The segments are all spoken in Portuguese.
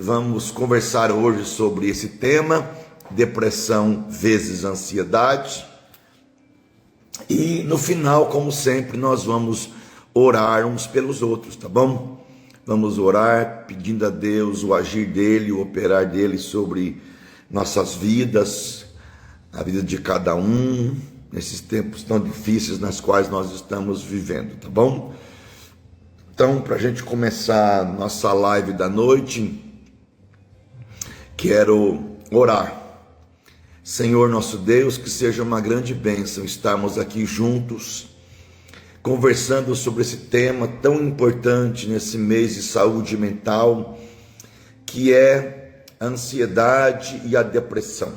vamos conversar hoje sobre esse tema, depressão vezes ansiedade. E no final, como sempre, nós vamos orar uns pelos outros, tá bom? Vamos orar pedindo a Deus o agir dele, o operar dele sobre nossas vidas, a vida de cada um, nesses tempos tão difíceis nas quais nós estamos vivendo, tá bom? Então, para a gente começar nossa live da noite, quero orar. Senhor nosso Deus, que seja uma grande bênção estarmos aqui juntos, conversando sobre esse tema tão importante nesse mês de saúde mental, que é a ansiedade e a depressão.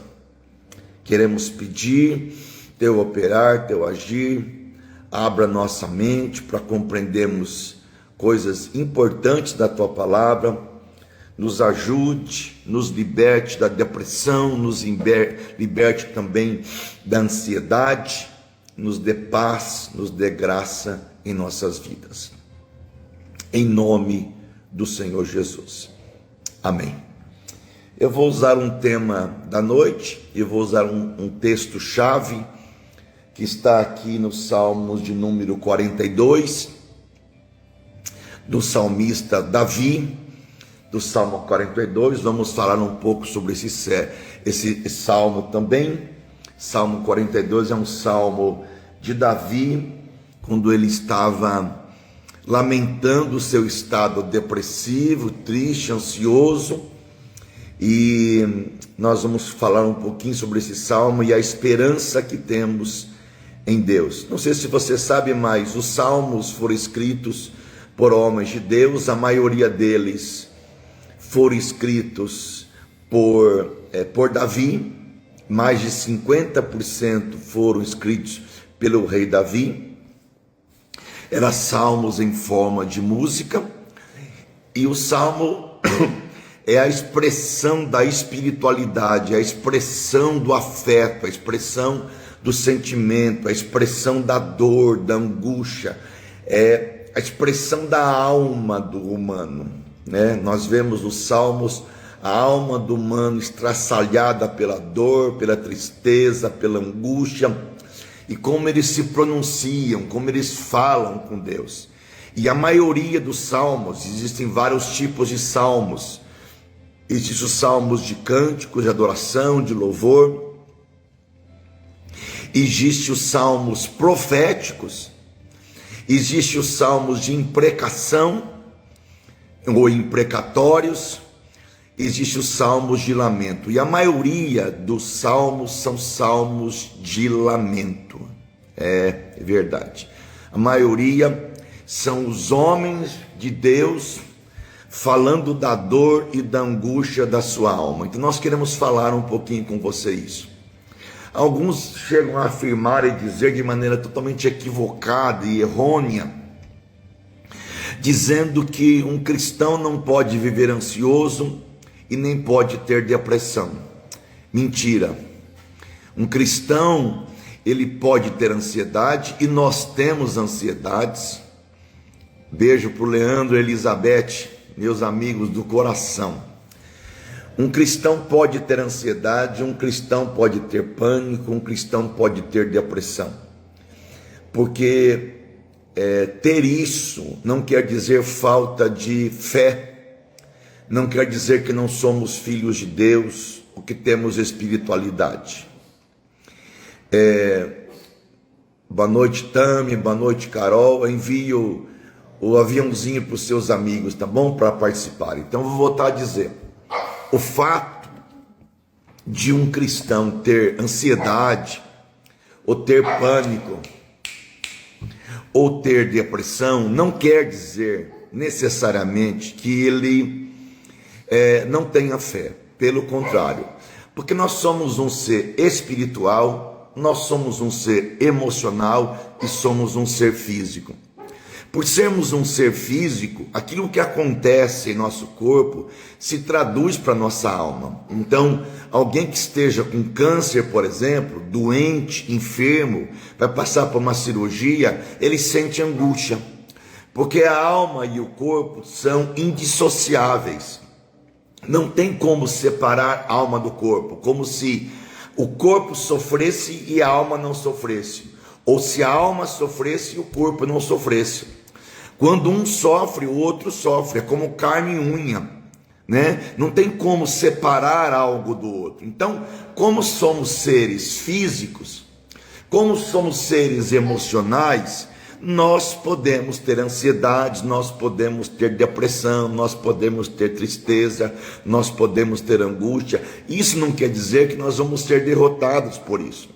Queremos pedir teu operar, teu agir, abra nossa mente para compreendermos coisas importantes da tua palavra, nos ajude, nos liberte da depressão, nos liberte também da ansiedade, nos dê paz, nos dê graça em nossas vidas. Em nome do Senhor Jesus. Amém. Eu vou usar um tema da noite, eu vou usar um texto-chave que está aqui no Salmos de número 42, do salmista Davi, do Salmo 42, vamos falar um pouco sobre esse salmo também. Salmo 42 é um salmo de Davi, quando ele estava lamentando o seu estado depressivo, triste, ansioso, e nós vamos falar um pouquinho sobre esse salmo e a esperança que temos em Deus. Não sei se você sabe, mas os salmos foram escritos por homens de Deus, a maioria deles foram escritos por Davi, mais de 50% foram escritos pelo rei Davi. Eram salmos em forma de música, e o salmo é a expressão da espiritualidade, a expressão do afeto, a expressão do sentimento, a expressão da dor, da angústia, é a expressão da alma do humano, né? Nós vemos nos salmos a alma do humano estraçalhada pela dor, pela tristeza, pela angústia, e como eles se pronunciam, como eles falam com Deus. E a maioria dos salmos, existem vários tipos de salmos. Existem os salmos de cânticos, de adoração, de louvor. Existem os salmos proféticos. Existem os salmos de imprecação ou imprecatórios. Existem os salmos de lamento. E a maioria dos salmos são salmos de lamento. É verdade. A maioria são os homens de Deus falando da dor e da angústia da sua alma. Então nós queremos falar um pouquinho com você isso. Alguns chegam a afirmar e dizer de maneira totalmente equivocada e errônea, dizendo que um cristão não pode viver ansioso e nem pode ter depressão. Mentira. Um cristão, ele pode ter ansiedade, e nós temos ansiedades. Beijo para o Leandro e Elizabeth, meus amigos do coração. Um cristão pode ter ansiedade, um cristão pode ter pânico, um cristão pode ter depressão. Porque ter isso não quer dizer falta de fé, não quer dizer que não somos filhos de Deus, ou que temos espiritualidade. Boa noite, Tami, boa noite, Carol. Envio o aviãozinho para os seus amigos, tá bom? Para participar. Então vou voltar a dizer. O fato de um cristão ter ansiedade, ou ter pânico, ou ter depressão, não quer dizer necessariamente que ele não tenha fé. Pelo contrário, porque nós somos um ser espiritual, nós somos um ser emocional e somos um ser físico. Por sermos um ser físico, aquilo que acontece em nosso corpo se traduz para a nossa alma. Então, alguém que esteja com câncer, por exemplo, doente, enfermo, vai passar por uma cirurgia, ele sente angústia, porque a alma e o corpo são indissociáveis. Não tem como separar a alma do corpo, como se o corpo sofresse e a alma não sofresse, ou se a alma sofresse e o corpo não sofresse. Quando um sofre, o outro sofre, é como carne e unha, né? Não tem como separar algo do outro. Então, como somos seres físicos, como somos seres emocionais, nós podemos ter ansiedade, nós podemos ter depressão, nós podemos ter tristeza, nós podemos ter angústia. Isso não quer dizer que nós vamos ser derrotados por isso.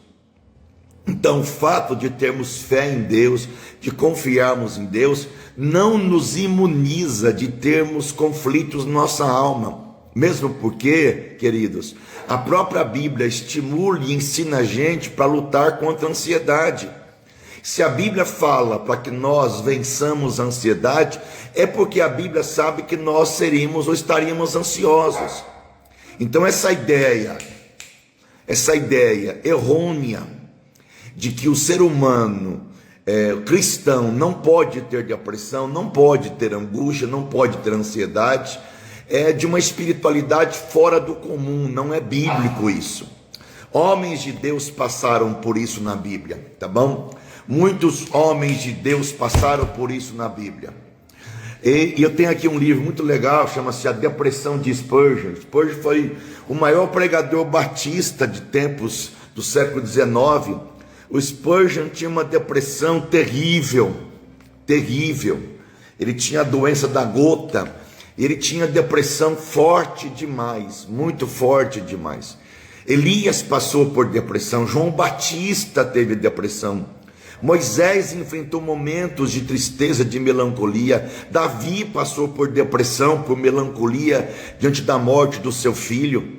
Então, o fato de termos fé em Deus, de confiarmos em Deus, não nos imuniza de termos conflitos na nossa alma. Mesmo porque, queridos, a própria Bíblia estimula e ensina a gente para lutar contra a ansiedade. Se a Bíblia fala para que nós vençamos a ansiedade, é porque a Bíblia sabe que nós seríamos ou estaríamos ansiosos. Então essa ideia errônea de que o ser humano cristão não pode ter depressão, não pode ter angústia, não pode ter ansiedade, é de uma espiritualidade fora do comum, não é bíblico isso. Homens de Deus passaram por isso na Bíblia, tá bom? Muitos homens de Deus passaram por isso na Bíblia. E eu tenho aqui um livro muito legal, chama-se A Depressão de Spurgeon. Spurgeon foi o maior pregador batista de tempos do século XIX. O Spurgeon tinha uma depressão terrível, terrível. Ele tinha a doença da gota, ele tinha depressão forte demais, muito forte demais. Elias passou por depressão, João Batista teve depressão. Moisés enfrentou momentos de tristeza, de melancolia. Davi passou por depressão, por melancolia diante da morte do seu filho.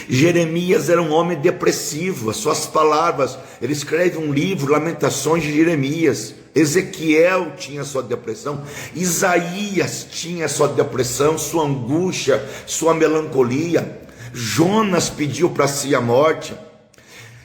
Jeremias era um homem depressivo, as suas palavras, ele escreve um livro, Lamentações de Jeremias. Ezequiel tinha sua depressão, Isaías tinha sua depressão, sua angústia, sua melancolia. Jonas pediu para si a morte.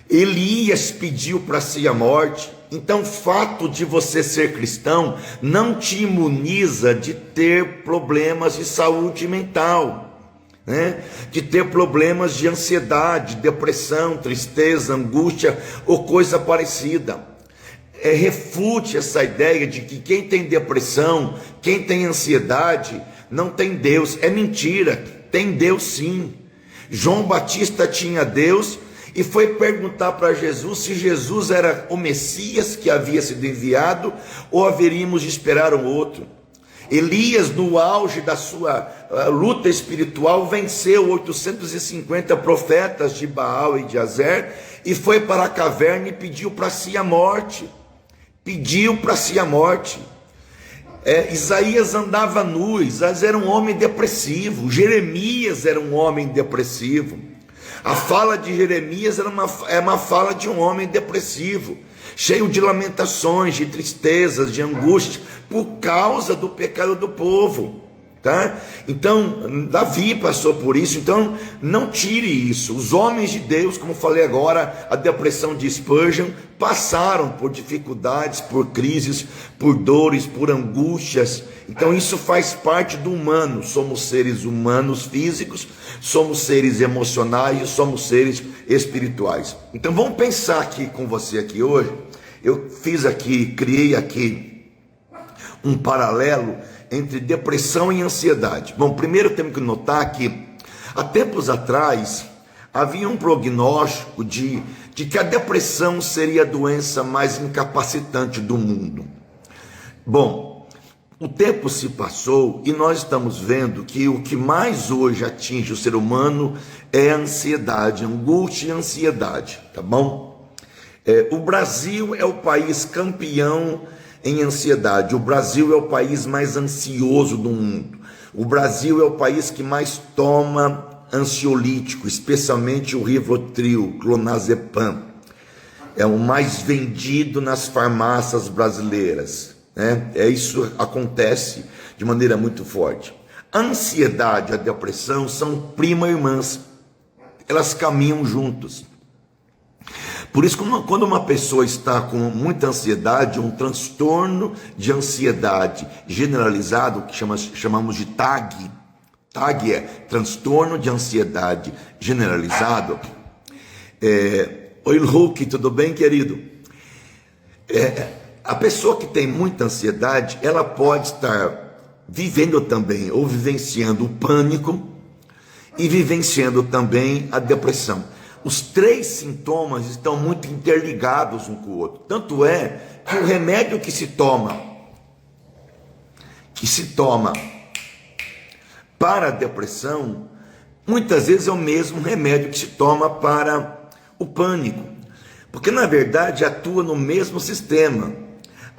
Elias pediu para si a morte. Então o fato de você ser cristão não te imuniza de ter problemas de saúde mental, né? De ter problemas de ansiedade, depressão, tristeza, angústia ou coisa parecida. Refute essa ideia de que quem tem depressão, quem tem ansiedade, não tem Deus. É mentira, tem Deus sim. João Batista tinha Deus e foi perguntar para Jesus se Jesus era o Messias que havia sido enviado ou haveríamos de esperar um outro. Elias, no auge da sua luta espiritual, venceu 850 profetas de Baal e de Azer e foi para a caverna e pediu para si a morte. Pediu para si a morte. Isaías andava nu, Isaías era um homem depressivo, Jeremias era um homem depressivo. A fala de Jeremias era uma fala de um homem depressivo, cheio de lamentações, de tristezas, de angústia, por causa do pecado do povo, tá? Então, Davi passou por isso, então não tire isso. Os homens de Deus, como falei agora, a depressão de Spurgeon, passaram por dificuldades, por crises, por dores, por angústias. Então isso faz parte do humano. Somos seres humanos físicos, somos seres emocionais e somos seres espirituais. Então vamos pensar aqui com você aqui hoje. Eu criei aqui um paralelo entre depressão e ansiedade. Bom, primeiro temos que notar que há tempos atrás havia um prognóstico de que a depressão seria a doença mais incapacitante do mundo. Bom, o tempo se passou e nós estamos vendo que o que mais hoje atinge o ser humano é a ansiedade, angústia e ansiedade, tá bom? O Brasil é o país campeão em ansiedade. O Brasil é o país mais ansioso do mundo. O Brasil é o país que mais toma ansiolítico, especialmente o Rivotril, clonazepam. É o mais vendido nas farmácias brasileiras, né? Isso acontece de maneira muito forte. A ansiedade e a depressão são prima-irmãs. Elas caminham juntos. Por isso, quando uma pessoa está com muita ansiedade, um transtorno de ansiedade generalizado, que chamamos de TAG, TAG é transtorno de ansiedade generalizado. Oi, Luke, tudo bem, querido? A pessoa que tem muita ansiedade, ela pode estar vivendo também, ou vivenciando o pânico, e vivenciando também a depressão. Os três sintomas estão muito interligados um com o outro. Tanto é que o remédio que se toma para a depressão, muitas vezes é o mesmo remédio que se toma para o pânico. Porque na verdade atua no mesmo sistema.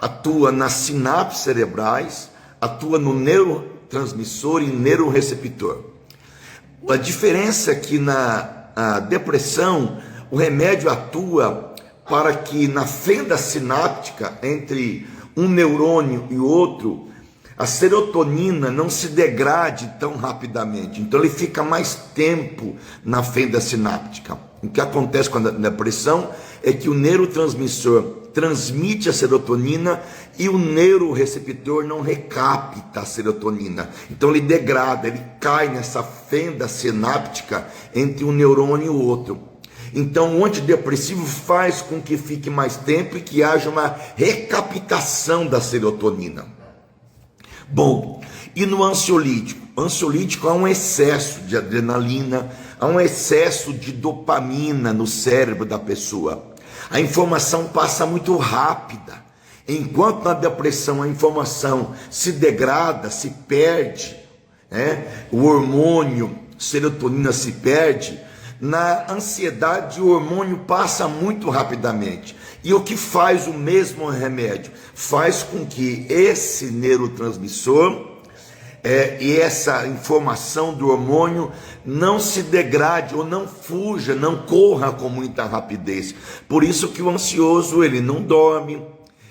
Atua nas sinapses cerebrais, atua no neurotransmissor e neuroreceptor. A diferença é que na depressão, o remédio atua para que na fenda sináptica entre um neurônio e outro, a serotonina não se degrade tão rapidamente. Então ele fica mais tempo na fenda sináptica. O que acontece com a depressão é que o neurotransmissor transmite a serotonina e o neuroreceptor não recapta a serotonina. Então ele degrada, ele cai nessa fenda sináptica entre um neurônio e o outro. Então o antidepressivo faz com que fique mais tempo e que haja uma recaptação da serotonina. Bom, e no ansiolítico? O ansiolítico há um excesso de adrenalina, há um excesso de dopamina no cérebro da pessoa. A informação passa muito rápida. Enquanto na depressão a informação se degrada, se perde, o hormônio serotonina se perde, na ansiedade o hormônio passa muito rapidamente. E o que faz o mesmo remédio? Faz com que esse neurotransmissor e essa informação do hormônio não se degrade ou não fuja, não corra com muita rapidez. Por isso que o ansioso, ele não dorme,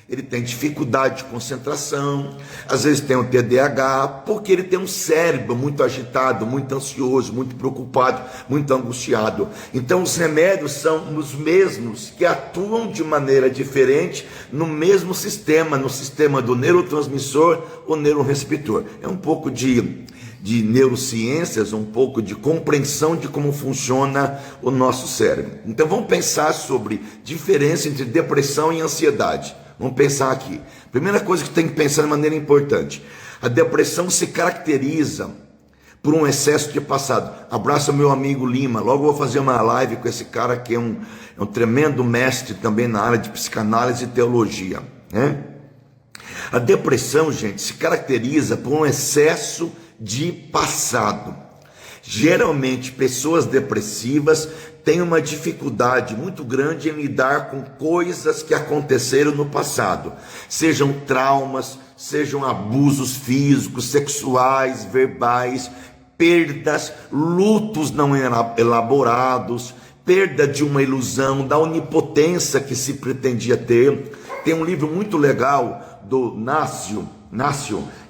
ele tem dificuldade de concentração, às vezes tem o TDAH, porque ele tem um cérebro muito agitado, muito ansioso, muito preocupado, muito angustiado. Então os remédios são os mesmos, que atuam de maneira diferente no mesmo sistema, no sistema do neurotransmissor ou neuroreceptor. É um pouco de neurociências, um pouco de compreensão de como funciona o nosso cérebro. Então vamos pensar sobre diferença entre depressão e ansiedade. Vamos pensar aqui. Primeira coisa que tem que pensar de maneira importante: a depressão se caracteriza por um excesso de passado. Abraço ao meu amigo Lima. Logo vou fazer uma live com esse cara que é um tremendo mestre também na área de psicanálise e teologia, A depressão, gente, se caracteriza por um excesso de passado. Geralmente, pessoas depressivas têm uma dificuldade muito grande em lidar com coisas que aconteceram no passado, sejam traumas, sejam abusos físicos, sexuais, verbais, perdas, lutos não elaborados, perda de uma ilusão, da onipotência que se pretendia ter. Tem um livro muito legal do Nácio,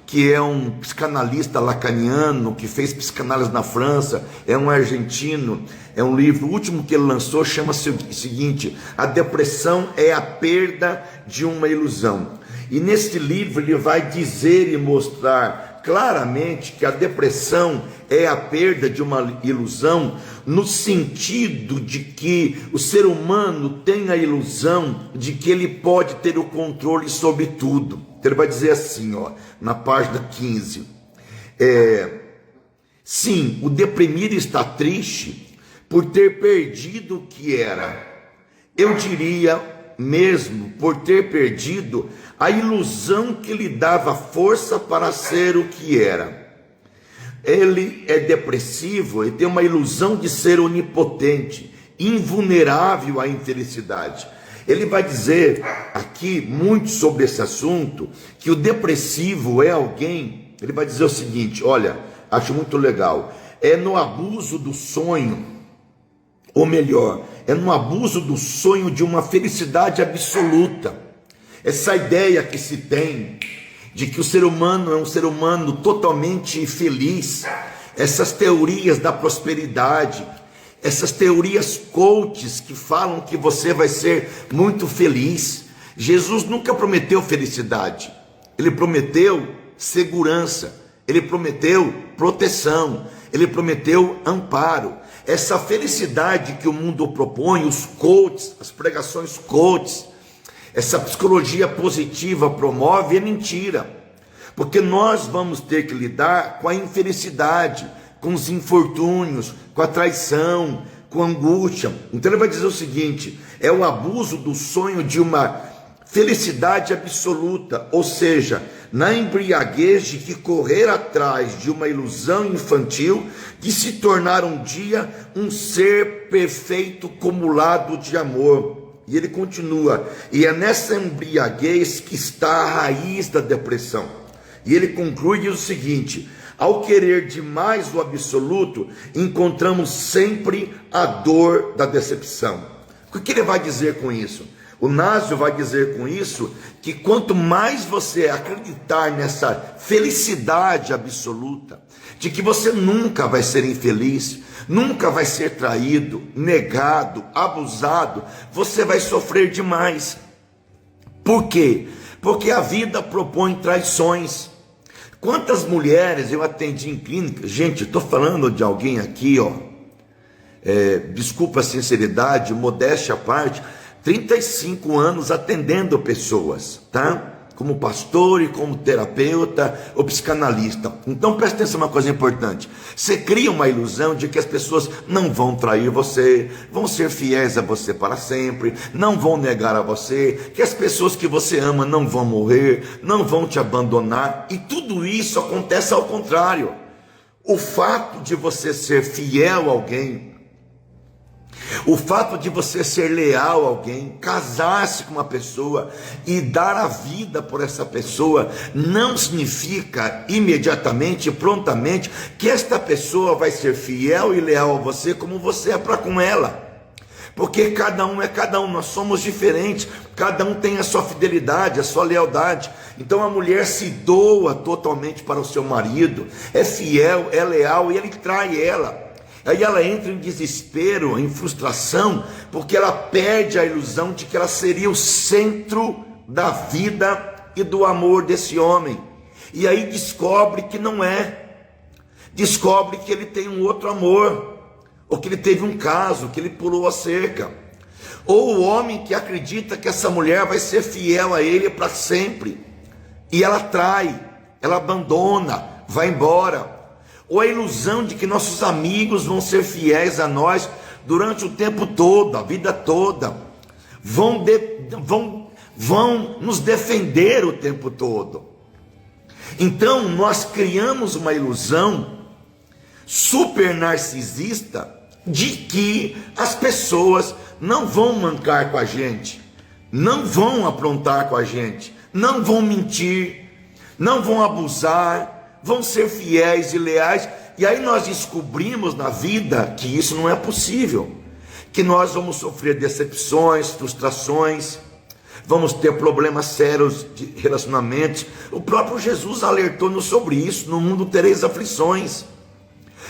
que é um psicanalista lacaniano, que fez psicanálise na França, é um argentino, é um livro, o último que ele lançou, chama-se o seguinte: A Depressão é a Perda de uma Ilusão. E nesse livro ele vai dizer e mostrar claramente que a depressão é a perda de uma ilusão, no sentido de que o ser humano tem a ilusão de que ele pode ter o controle sobre tudo. Então ele vai dizer assim, na página 15, sim, o deprimido está triste por ter perdido o que era. Eu diria mesmo por ter perdido a ilusão que lhe dava força para ser o que era. Ele é depressivo, ele tem uma ilusão de ser onipotente, invulnerável à infelicidade. Ele vai dizer aqui muito sobre esse assunto, que o depressivo é alguém, ele vai dizer o seguinte, olha, acho muito legal, é no abuso do sonho, ou melhor, é no abuso do sonho de uma felicidade absoluta. Essa ideia que se tem de que o ser humano é um ser humano totalmente feliz, essas teorias da prosperidade, essas teorias coaches que falam que você vai ser muito feliz. Jesus nunca prometeu felicidade, ele prometeu segurança, Ele prometeu proteção, Ele prometeu amparo. Essa felicidade que o mundo propõe, os coaches, as pregações coaches, essa psicologia positiva promove, é mentira. Porque nós vamos ter que lidar com a infelicidade, com os infortúnios, com a traição, com a angústia. Então ele vai dizer o seguinte: é o abuso do sonho de uma felicidade absoluta, ou seja, na embriaguez de que correr atrás de uma ilusão infantil de se tornar um dia um ser perfeito cumulado de amor. E ele continua: e é nessa embriaguez que está a raiz da depressão. E ele conclui e diz o seguinte: ao querer demais o absoluto, encontramos sempre a dor da decepção. O que ele vai dizer com isso? O Nasio vai dizer com isso que quanto mais você acreditar nessa felicidade absoluta, de que você nunca vai ser infeliz, nunca vai ser traído, negado, abusado, você vai sofrer demais. Por quê? Porque a vida propõe traições. Quantas mulheres eu atendi em clínica? Gente, estou falando de alguém aqui, desculpa a sinceridade, modéstia à parte, 35 anos atendendo pessoas, tá? Como pastor e como terapeuta ou psicanalista. Então presta atenção, uma coisa importante: você cria uma ilusão de que as pessoas não vão trair você, vão ser fiéis a você para sempre, não vão negar a você, que as pessoas que você ama não vão morrer, não vão te abandonar, e tudo isso acontece ao contrário. O fato de você ser fiel a alguém, o fato de você ser leal a alguém, casar-se com uma pessoa e dar a vida por essa pessoa, não significa imediatamente, prontamente, que esta pessoa vai ser fiel e leal a você como você é para com ela. Porque cada um é cada um, nós somos diferentes, cada um tem a sua fidelidade, a sua lealdade. Então a mulher se doa totalmente para o seu marido, é fiel, é leal, e ele trai ela. Aí ela entra em desespero, em frustração, porque ela perde a ilusão de que ela seria o centro da vida e do amor desse homem. E aí descobre que não é. Descobre que ele tem um outro amor, ou que ele teve um caso, que ele pulou a cerca. Ou o homem que acredita que essa mulher vai ser fiel a ele para sempre, e ela trai, ela abandona, vai embora. Ou a ilusão de que nossos amigos vão ser fiéis a nós durante o tempo todo, a vida toda, vão nos defender o tempo todo. Então nós criamos uma ilusão super narcisista de que as pessoas não vão mancar com a gente, não vão aprontar com a gente, não vão mentir, não vão abusar, vão ser fiéis e leais. E aí nós descobrimos na vida que isso não é possível, que nós vamos sofrer decepções, frustrações, vamos ter problemas sérios de relacionamentos. O próprio Jesus alertou-nos sobre isso: no mundo tereis aflições.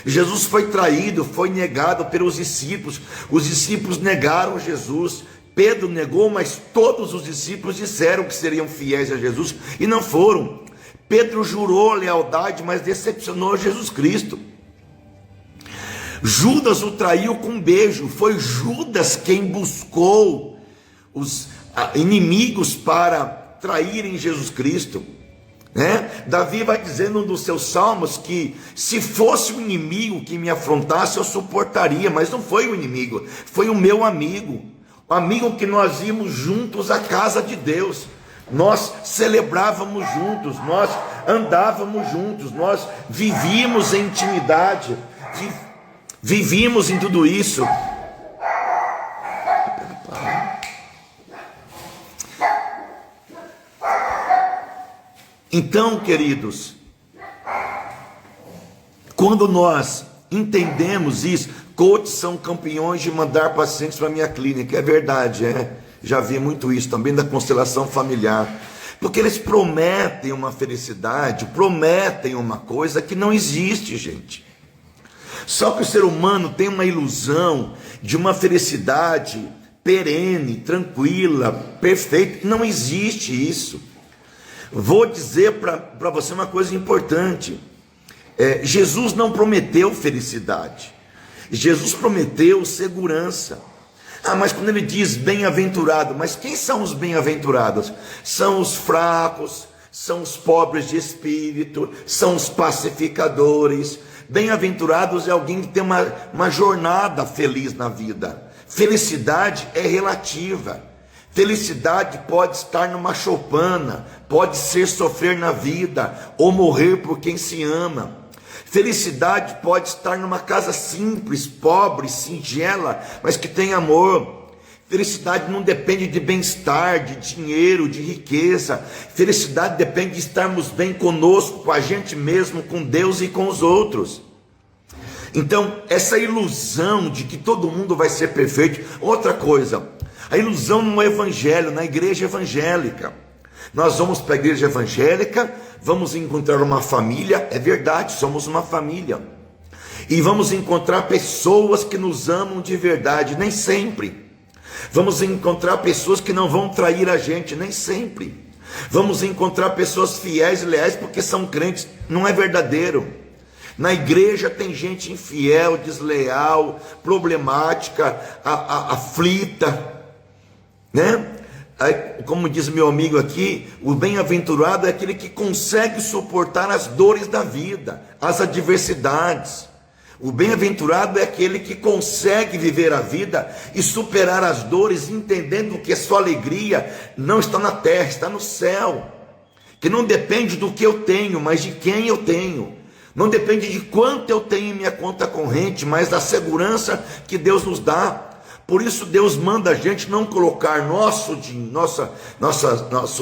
Jesus foi traído, foi negado pelos discípulos, os discípulos negaram Jesus, Pedro negou, mas todos os discípulos disseram que seriam fiéis a Jesus e não foram. Pedro jurou lealdade, mas decepcionou Jesus Cristo. Judas o traiu com um beijo. Foi Judas quem buscou os inimigos para traírem Jesus Cristo, né? Davi vai dizendo num dos seus salmos que se fosse um inimigo que me afrontasse, eu suportaria, mas não foi o inimigo, foi o meu amigo, o amigo que nós íamos juntos à casa de Deus. Nós celebrávamos juntos, nós andávamos juntos, nós vivíamos em intimidade, vivíamos em tudo isso. Então, queridos, quando nós entendemos isso, coaches são campeões de mandar pacientes para a minha clínica, é verdade, já vi muito isso também da constelação familiar, porque eles prometem uma felicidade, prometem uma coisa que não existe, gente. Só que o ser humano tem uma ilusão de uma felicidade perene, tranquila, perfeita. Não existe isso. Vou dizer para você uma coisa importante: Jesus não prometeu felicidade, Jesus prometeu segurança. Mas quando ele diz bem-aventurado, mas quem são os bem-aventurados? São os fracos, são os pobres de espírito, são os pacificadores. Bem-aventurados é alguém que tem uma jornada feliz na vida. Felicidade é relativa. Felicidade pode estar numa choupana, pode ser sofrer na vida ou morrer por quem se ama. Felicidade pode estar numa casa simples, pobre, singela, mas que tem amor. Felicidade não depende de bem-estar, de dinheiro, de riqueza. Felicidade depende de estarmos bem conosco, com a gente mesmo, com Deus e com os outros. Então, essa ilusão de que todo mundo vai ser perfeito. Outra coisa, a ilusão no evangelho, na igreja evangélica. Nós vamos para a igreja evangélica, vamos encontrar uma família, é verdade, somos uma família. E vamos encontrar pessoas que nos amam de verdade, nem sempre. Vamos encontrar pessoas que não vão trair a gente, nem sempre. Vamos encontrar pessoas fiéis e leais porque são crentes, não é verdadeiro. Na igreja tem gente infiel, desleal, problemática, aflita, né? Como diz meu amigo aqui, o bem-aventurado é aquele que consegue suportar as dores da vida, as adversidades. O bem-aventurado é aquele que consegue viver a vida e superar as dores, entendendo que a sua alegria não está na terra, está no céu. Que não depende do que eu tenho, mas de quem eu tenho. Não depende de quanto eu tenho em minha conta corrente, mas da segurança que Deus nos dá. Por isso Deus manda a gente não colocar nosso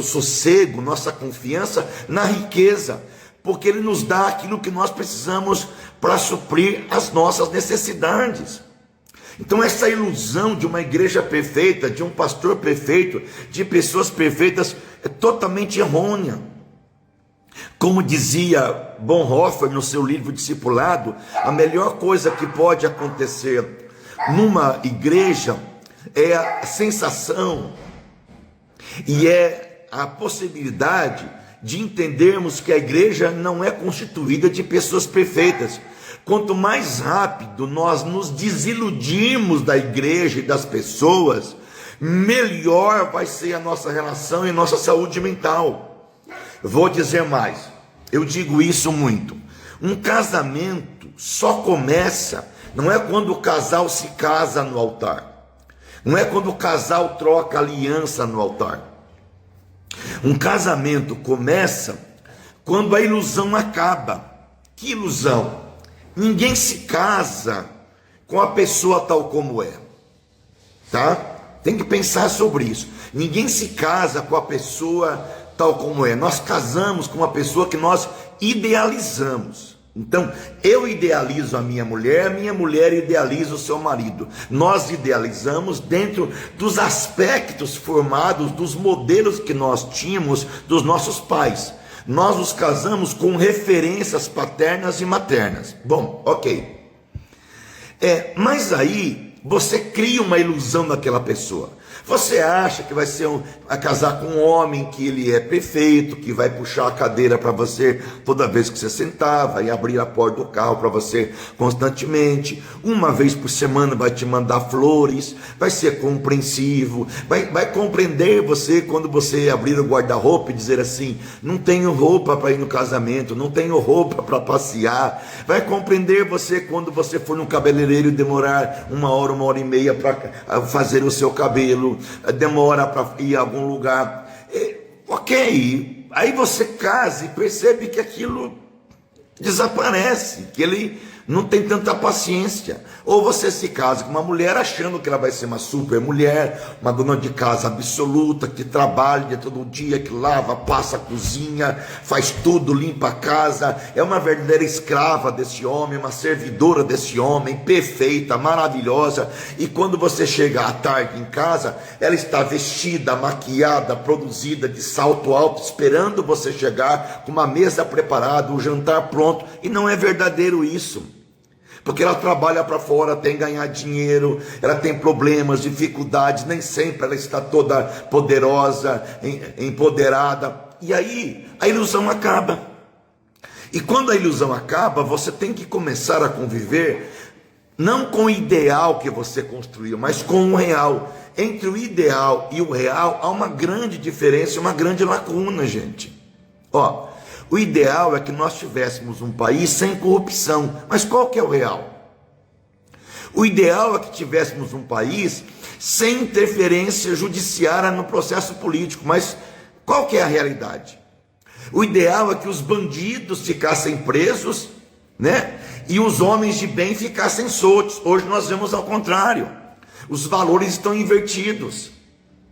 sossego, nossa confiança na riqueza, porque Ele nos dá aquilo que nós precisamos para suprir as nossas necessidades. Então essa ilusão de uma igreja perfeita, de um pastor perfeito, de pessoas perfeitas, é totalmente errônea. Como dizia Bonhoeffer no seu livro Discipulado, a melhor coisa que pode acontecer numa igreja é a sensação e é a possibilidade de entendermos que a igreja não é constituída de pessoas perfeitas. Quanto mais rápido nós nos desiludirmos da igreja e das pessoas, melhor vai ser a nossa relação e nossa saúde mental. Vou dizer mais, eu digo isso muito. Um casamento só começa, não é quando o casal se casa no altar, não é quando o casal troca aliança no altar. Um casamento começa quando a ilusão acaba. Que ilusão? Ninguém se casa com a pessoa tal como é, tá? Tem que pensar sobre isso. Ninguém se casa com a pessoa tal como é. Nós casamos com uma pessoa que nós idealizamos. Então, eu idealizo a minha mulher idealiza o seu marido. Nós idealizamos dentro dos aspectos formados, dos modelos que nós tínhamos dos nossos pais. Nós nos casamos com referências paternas e maternas. Bom, ok. Mas aí, você cria uma ilusão naquela pessoa. Você acha que vai casar com um homem que ele é perfeito, que vai puxar a cadeira para você toda vez que você sentar, vai abrir a porta do carro para você constantemente, uma vez por semana vai te mandar flores, vai ser compreensivo, vai compreender você quando você abrir o guarda-roupa e dizer assim, não tenho roupa para ir no casamento, não tenho roupa para passear, vai compreender você quando você for no cabeleireiro e demorar uma hora e meia para fazer o seu cabelo, demora para ir a algum lugar, ok, aí você casa e percebe que aquilo desaparece, que ele não tem tanta paciência. Ou você se casa com uma mulher achando que ela vai ser uma super mulher, uma dona de casa absoluta, que trabalha todo dia, que lava, passa, cozinha, faz tudo, limpa a casa, é uma verdadeira escrava desse homem, uma servidora desse homem, perfeita, maravilhosa, e quando você chega à tarde em casa, ela está vestida, maquiada, produzida, de salto alto, esperando você chegar com uma mesa preparada, o jantar pronto, e não é verdadeiro isso. Porque ela trabalha para fora, tem que ganhar dinheiro, ela tem problemas, dificuldades, nem sempre ela está toda poderosa, empoderada. E aí a ilusão acaba. E quando a ilusão acaba, você tem que começar a conviver não com o ideal que você construiu, mas com o real. Entre o ideal e o real há uma grande diferença, uma grande lacuna, gente. Ó, o ideal é que nós tivéssemos um país sem corrupção, mas qual que é o real? O ideal é que tivéssemos um país sem interferência judiciária no processo político, mas qual que é a realidade? O ideal é que os bandidos ficassem presos, né? E os homens de bem ficassem soltos. Hoje nós vemos ao contrário. Os valores estão invertidos,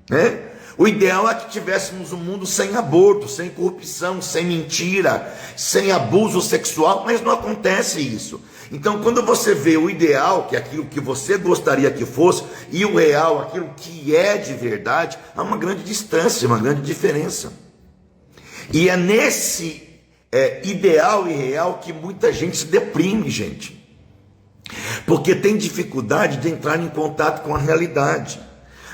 né? O ideal é que tivéssemos um mundo sem aborto, sem corrupção, sem mentira, sem abuso sexual, mas não acontece isso. Então, quando você vê o ideal, que é aquilo que você gostaria que fosse, e o real, aquilo que é de verdade, há uma grande distância, uma grande diferença. E é nesse ideal e real que muita gente se deprime, gente. Porque tem dificuldade de entrar em contato com a realidade.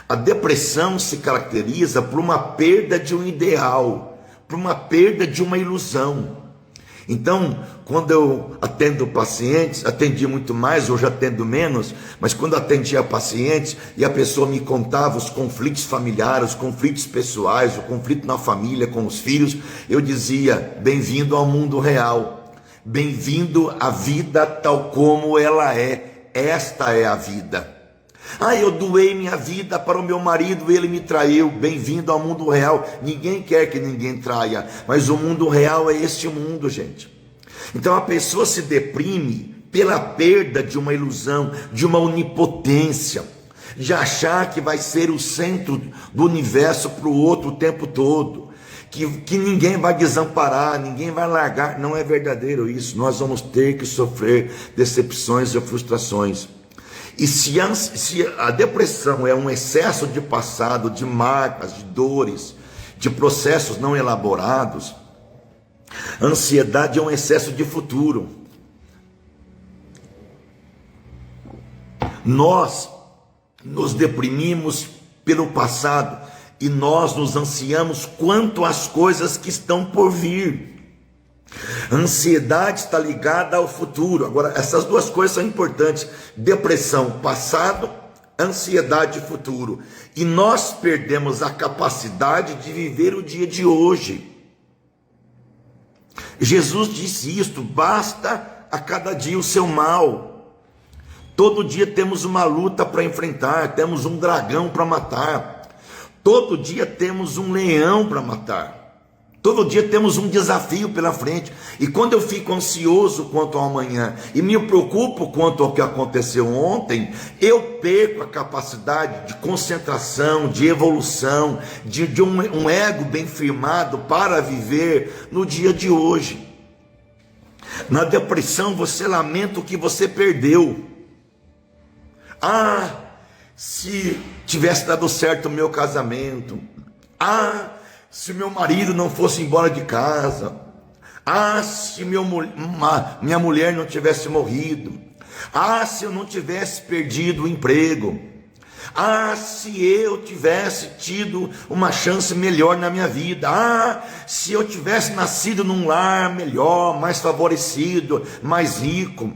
A depressão se caracteriza por uma perda de um ideal, por uma perda de uma ilusão. Então, quando eu atendo pacientes, atendi muito mais, hoje atendo menos, mas quando atendia pacientes e a pessoa me contava os conflitos familiares, os conflitos pessoais, o conflito na família com os filhos, eu dizia: bem-vindo ao mundo real, bem-vindo à vida tal como ela é, esta é a vida. Eu doei minha vida para o meu marido, ele me traiu. Bem-vindo ao mundo real. Ninguém quer que ninguém traia, mas o mundo real é este mundo, gente. Então a pessoa se deprime pela perda de uma ilusão, de uma onipotência, de achar que vai ser o centro do universo para o outro o tempo todo, que ninguém vai desamparar, ninguém vai largar. Não é verdadeiro isso. Nós vamos ter que sofrer decepções e frustrações. E se a depressão é um excesso de passado, de marcas, de dores, de processos não elaborados, a ansiedade é um excesso de futuro. Nós nos deprimimos pelo passado e nós nos ansiamos quanto às coisas que estão por vir. A ansiedade está ligada ao futuro. Agora, essas duas coisas são importantes: depressão, passado, ansiedade, futuro. E nós perdemos a capacidade de viver o dia de hoje. Jesus disse isto: basta a cada dia o seu mal. Todo dia temos uma luta para enfrentar, temos um dragão para matar, todo dia temos um leão para matar. Todo dia temos um desafio pela frente. E quando eu fico ansioso quanto ao amanhã e me preocupo quanto ao que aconteceu ontem, eu perco a capacidade de concentração, de evolução, de um ego bem firmado para viver no dia de hoje. Na depressão você lamenta o que você perdeu. Se tivesse dado certo o meu casamento. Se meu marido não fosse embora de casa. Se minha mulher não tivesse morrido. Se eu não tivesse perdido o emprego. Se eu tivesse tido uma chance melhor na minha vida. Se eu tivesse nascido num lar melhor, mais favorecido, mais rico.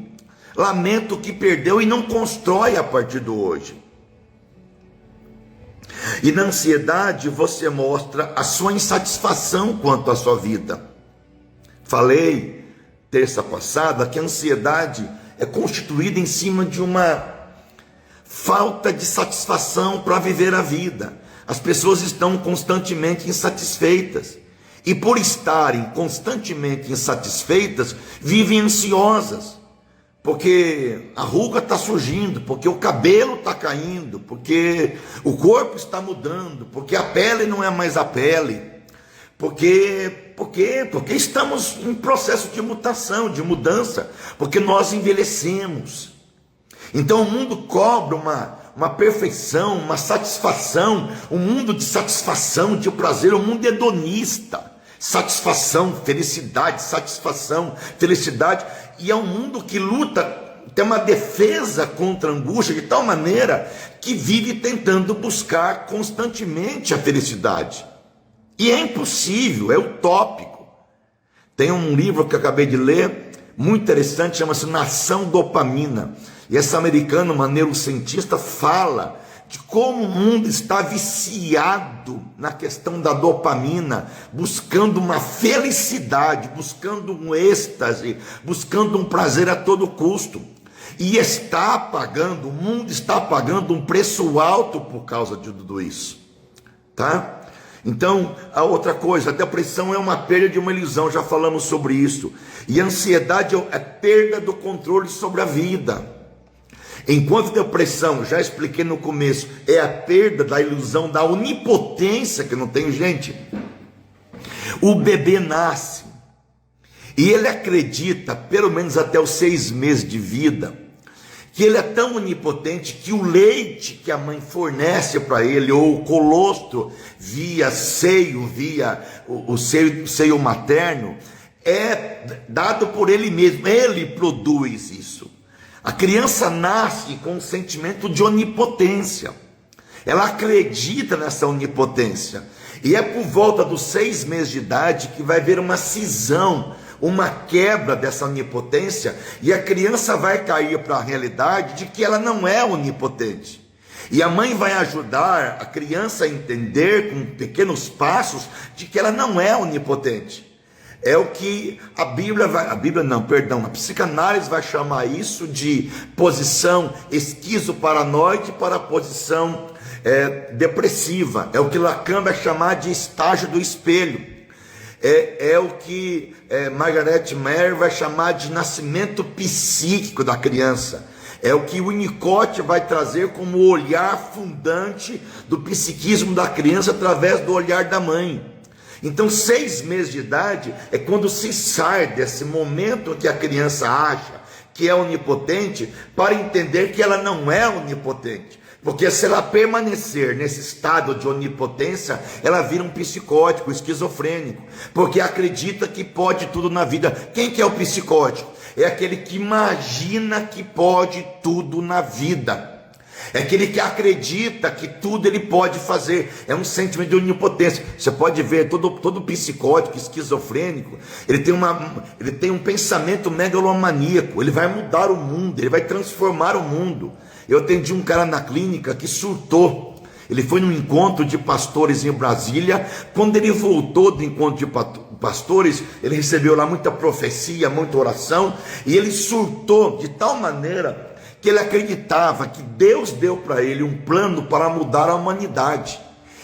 Lamento o que perdeu e não constrói a partir do hoje. E na ansiedade você mostra a sua insatisfação quanto à sua vida. Falei terça passada que a ansiedade é constituída em cima de uma falta de satisfação para viver a vida. As pessoas estão constantemente insatisfeitas. E por estarem constantemente insatisfeitas, vivem ansiosas. Porque a ruga está surgindo, porque o cabelo está caindo, porque o corpo está mudando, porque a pele não é mais a pele, porque estamos em processo de mutação, de mudança, porque nós envelhecemos. Então o mundo cobra uma perfeição, uma satisfação, um mundo de satisfação, de prazer, um mundo hedonista. Satisfação, felicidade, satisfação, felicidade. E é um mundo que luta, tem uma defesa contra a angústia de tal maneira que vive tentando buscar constantemente a felicidade. E é impossível, é utópico. Tem um livro que eu acabei de ler, muito interessante, chama-se Nação Dopamina. E essa americana, uma neurocientista, fala de como o mundo está viciado na questão da dopamina, buscando uma felicidade, buscando um êxtase, buscando um prazer a todo custo. E o mundo está pagando um preço alto por causa de tudo isso, tá? Então, a outra coisa, a depressão é uma perda de uma ilusão, já falamos sobre isso. E a ansiedade é perda do controle sobre a vida. Enquanto depressão, já expliquei no começo, é a perda da ilusão da onipotência, que não tem gente. O bebê nasce e ele acredita, pelo menos até os 6 meses de vida, que ele é tão onipotente que o leite que a mãe fornece para ele, ou o colostro via o seio materno, é dado por ele mesmo, ele produz isso. A criança nasce com um sentimento de onipotência, ela acredita nessa onipotência, e é por volta dos 6 meses de idade que vai haver uma cisão, uma quebra dessa onipotência, e a criança vai cair para a realidade de que ela não é onipotente. E a mãe vai ajudar a criança a entender com pequenos passos de que ela não é onipotente. É o que a psicanálise vai chamar isso de posição esquizoparanoide para a posição depressiva. É o que Lacan vai chamar de estágio do espelho. É o que Margaret Meyer vai chamar de nascimento psíquico da criança. É o que o Winnicott vai trazer como o olhar fundante do psiquismo da criança através do olhar da mãe. Então 6 meses de idade é quando se sai desse momento que a criança acha que é onipotente, para entender que ela não é onipotente. Porque se ela permanecer nesse estado de onipotência, ela vira um psicótico, esquizofrênico, porque acredita que pode tudo na vida. Quem que é o psicótico? É aquele que imagina que pode tudo na vida. É aquele que acredita que tudo ele pode fazer. É um sentimento de onipotência. Você pode ver, todo psicótico, esquizofrênico, ele tem um pensamento megalomaníaco. Ele vai mudar o mundo, ele vai transformar o mundo. Eu atendi um cara na clínica que surtou. Ele foi num encontro de pastores em Brasília. Quando ele voltou do encontro de pastores, ele recebeu lá muita profecia, muita oração, e ele surtou de tal maneira que ele acreditava que Deus deu para ele um plano para mudar a humanidade,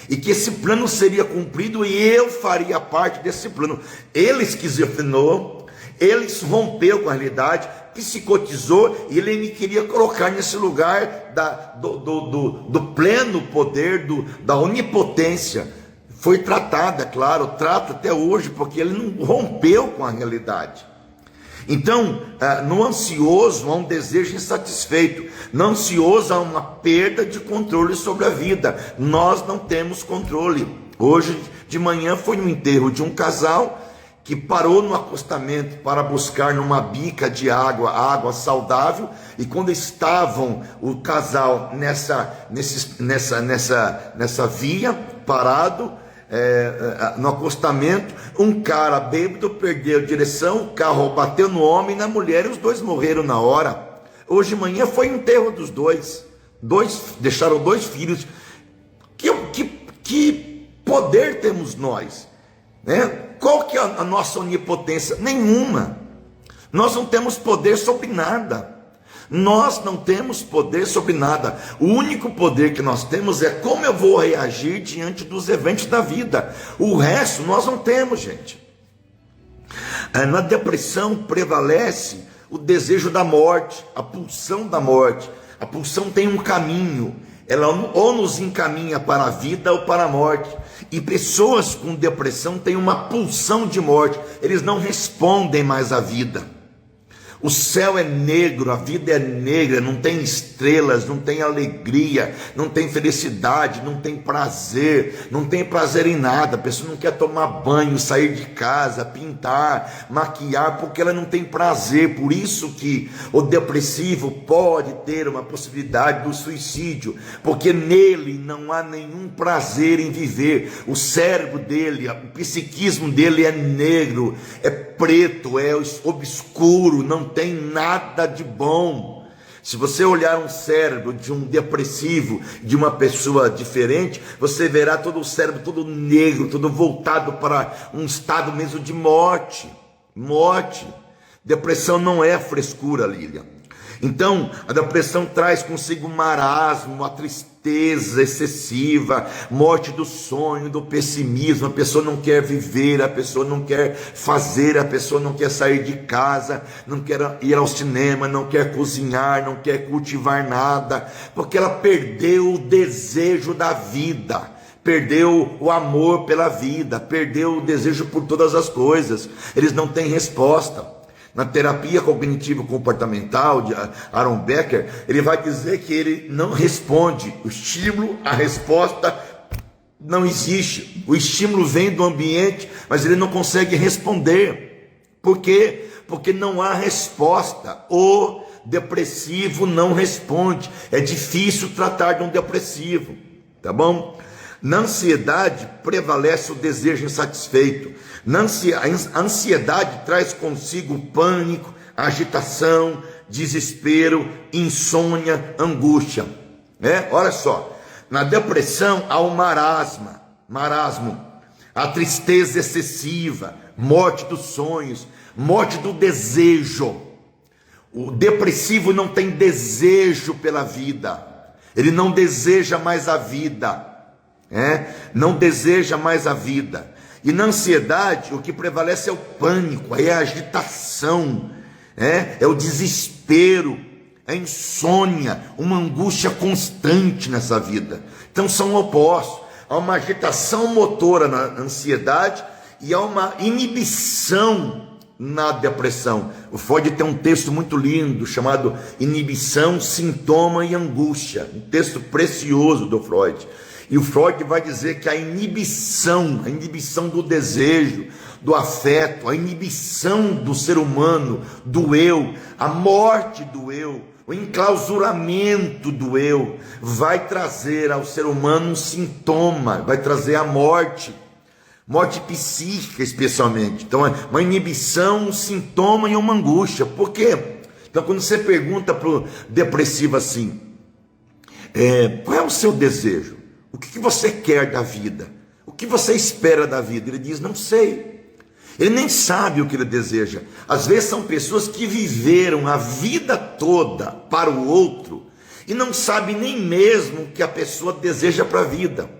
e que esse plano seria cumprido e eu faria parte desse plano. Ele esquizofrenou, ele rompeu com a realidade, psicotizou, e ele me queria colocar nesse lugar do pleno poder, da onipotência. Foi tratado, é claro, trata até hoje, porque ele não rompeu com a realidade. Então, no ansioso há um desejo insatisfeito, no ansioso há uma perda de controle sobre a vida. Nós não temos controle. Hoje de manhã foi no enterro de um casal que parou no acostamento para buscar numa bica de água saudável, e quando estavam o casal nessa via parado, no acostamento, um cara bêbado perdeu a direção, o carro bateu no homem e na mulher, e os dois morreram na hora. Hoje de manhã foi o enterro dos dois, deixaram 2 filhos. Que poder temos nós, né? Qual que é a nossa onipotência? Nenhuma. Nós não temos poder sobre nada. Nós não temos poder sobre nada. O único poder que nós temos é como eu vou reagir diante dos eventos da vida. O resto nós não temos, gente. Na depressão prevalece o desejo da morte, a pulsão da morte. A pulsão tem um caminho, ela ou nos encaminha para a vida ou para a morte. E pessoas com depressão têm uma pulsão de morte, eles não respondem mais à vida. O céu é negro, a vida é negra, não tem estrelas, não tem alegria, não tem felicidade, não tem prazer em nada. A pessoa não quer tomar banho, sair de casa, pintar, maquiar, porque ela não tem prazer. Por isso que o depressivo pode ter uma possibilidade do suicídio, porque nele não há nenhum prazer em viver. O cérebro dele, o psiquismo dele é negro, é preto, é obscuro, não tem nada de bom. Se você olhar um cérebro de um depressivo, de uma pessoa diferente, você verá todo o cérebro todo negro, todo voltado para um estado mesmo de morte. Morte. Depressão não é frescura, Lilian. Então, a depressão traz consigo marasmo, a tristeza excessiva, morte do sonho, do pessimismo. A pessoa não quer viver, a pessoa não quer fazer, a pessoa não quer sair de casa, não quer ir ao cinema, não quer cozinhar, não quer cultivar nada, porque ela perdeu o desejo da vida, perdeu o amor pela vida, perdeu o desejo por todas as coisas. Eles não têm resposta. Na terapia cognitivo-comportamental de Aaron Becker, ele vai dizer que ele não responde. O estímulo, a resposta não existe. O estímulo vem do ambiente, mas ele não consegue responder. Por quê? Porque não há resposta. O depressivo não responde. É difícil tratar de um depressivo, tá bom? Na ansiedade prevalece o desejo insatisfeito. A ansiedade traz consigo pânico, agitação, desespero, insônia, angústia. Olha só, na depressão há o marasmo, a tristeza excessiva, morte dos sonhos, morte do desejo. O depressivo não tem desejo pela vida, ele não deseja mais a vida. Não deseja mais a vida. E na ansiedade o que prevalece é o pânico, é a agitação, é o desespero, é a insônia, uma angústia constante nessa vida. Então são opostos. Há uma agitação motora na ansiedade e há uma inibição na depressão. O Freud tem um texto muito lindo chamado Inibição, Sintoma e Angústia, um texto precioso do Freud. E o Freud vai dizer que a inibição do desejo, do afeto, a inibição do ser humano, do eu, a morte do eu, o enclausuramento do eu, vai trazer ao ser humano um sintoma, vai trazer a morte psíquica especialmente. Então é uma inibição, um sintoma e uma angústia. Por quê? Então quando você pergunta para o depressivo assim, qual é o seu desejo? O que você quer da vida? O que você espera da vida? Ele diz, não sei. Ele nem sabe o que ele deseja. Às vezes são pessoas que viveram a vida toda para o outro e não sabem nem mesmo o que a pessoa deseja para a vida.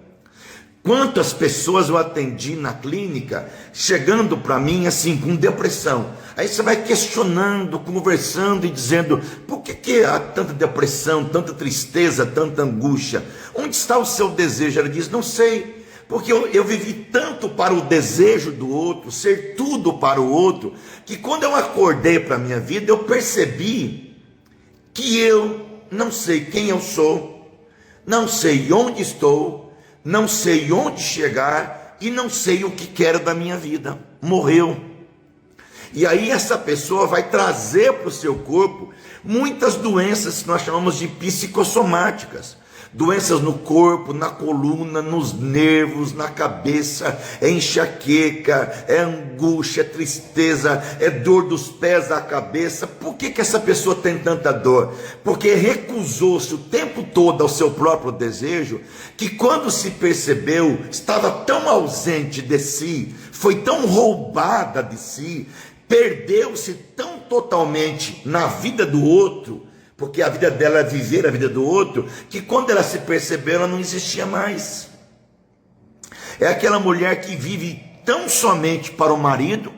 Quantas pessoas eu atendi na clínica, chegando para mim assim, com depressão. Aí você vai questionando, conversando e dizendo, por que há tanta depressão, tanta tristeza, tanta angústia? Onde está o seu desejo? Ela diz, não sei, porque eu vivi tanto para o desejo do outro, ser tudo para o outro, que quando eu acordei para a minha vida, eu percebi que eu não sei quem eu sou, não sei onde estou, não sei onde chegar e não sei o que quero da minha vida. Morreu. E aí essa pessoa vai trazer para o seu corpo muitas doenças que nós chamamos de psicossomáticas. Doenças no corpo, na coluna, nos nervos, na cabeça, é enxaqueca, é angústia, é tristeza, é dor dos pés à cabeça. Por que essa pessoa tem tanta dor? Porque recusou-se o tempo todo ao seu próprio desejo, que quando se percebeu, estava tão ausente de si, foi tão roubada de si, perdeu-se tão totalmente na vida do outro, porque a vida dela é viver a vida do outro, que quando ela se percebeu, ela não existia mais. É aquela mulher que vive tão somente para o marido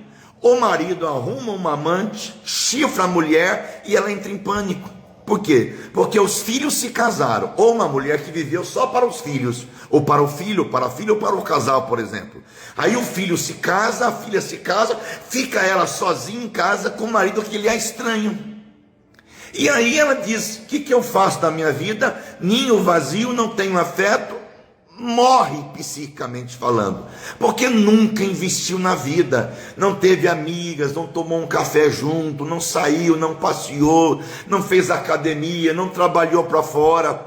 arruma uma amante, chifra a mulher e ela entra em pânico. Por quê? Porque os filhos se casaram, ou uma mulher que viveu só para os filhos, ou para o filho, para a filha, ou para o casal, por exemplo. Aí o filho se casa, a filha se casa, fica ela sozinha em casa com o marido que lhe é estranho. E aí ela diz, o que eu faço da minha vida? Ninho vazio, não tenho afeto, morre psicicamente falando, porque nunca investiu na vida, não teve amigas, não tomou um café junto, não saiu, não passeou, não fez academia, não trabalhou para fora.